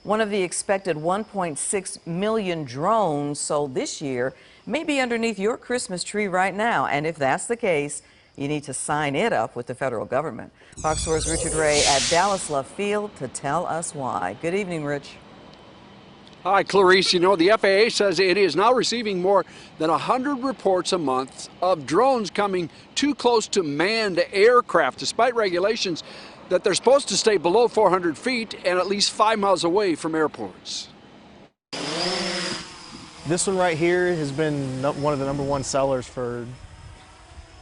One of the expected 1.6 million drones sold this year may be underneath your Christmas tree right now. And if that's the case, you need to sign it up with the federal government. Fox 4's Richard Ray at Dallas Love Field to tell us why. Good evening, Rich. Hi, Clarice. You know, the FAA says it is now receiving more than 100 reports a month of drones coming too close to manned aircraft, despite regulations that they're supposed to stay below 400 feet and at least 5 miles away from airports. This one right here has been one of the #1 sellers for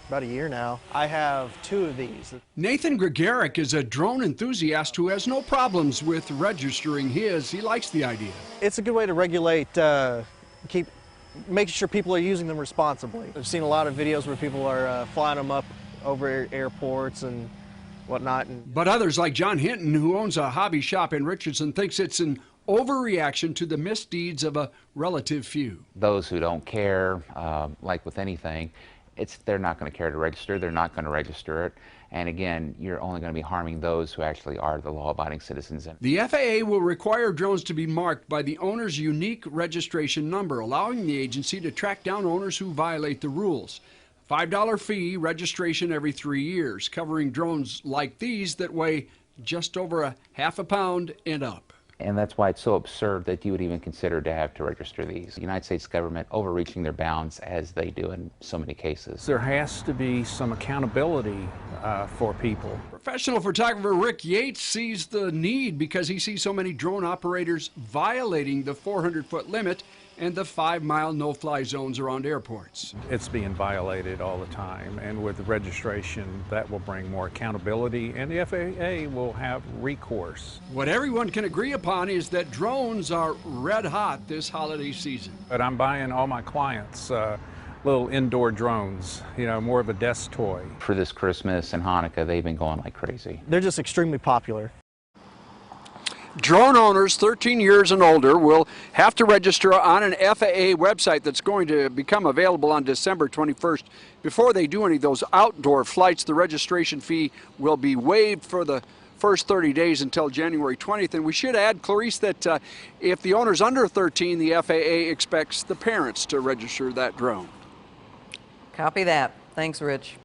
about a year now. I have 2 of these. Nathan Gregaric is a drone enthusiast who has no problems with registering his. He likes the idea. It's a good way to regulate, making sure people are using them responsibly. I've seen a lot of videos where people are flying them up over airports and whatnot. But others, like John Hinton, who owns a hobby shop in Richardson, thinks it's an overreaction to the misdeeds of a relative few. Those who don't care, like with anything, they're not going to care to register. They're not going to register it. And again, you're only going to be harming those who actually are the law-abiding citizens. The FAA will require drones to be marked by the owner's unique registration number, allowing the agency to track down owners who violate the rules. $5 fee, registration every 3 years, covering drones like these that weigh just over a half a pound and up. And that's why it's so absurd that you would even consider to have to register these. The United States government overreaching their bounds as they do in so many cases. There has to be some accountability for people. Professional photographer Rick Yates sees the need because he sees so many drone operators violating the 400-foot limit and the 5-mile no-fly zones around airports. It's being violated all the time, and with the registration, that will bring more accountability, and the FAA will have recourse. What everyone can agree upon is that drones are red hot this holiday season. But I'm buying all my clients little indoor drones, you know, more of a desk toy. For this Christmas and Hanukkah, they've been going like crazy. They're just extremely popular. Drone owners 13 years and older will have to register on an FAA website that's going to become available on December 21st. Before they do any of those outdoor flights, the registration fee will be waived for the first 30 days until January 20th. And we should add, Clarice, that if the owner's under 13, the FAA expects the parents to register that drone. Copy that. Thanks, Rich.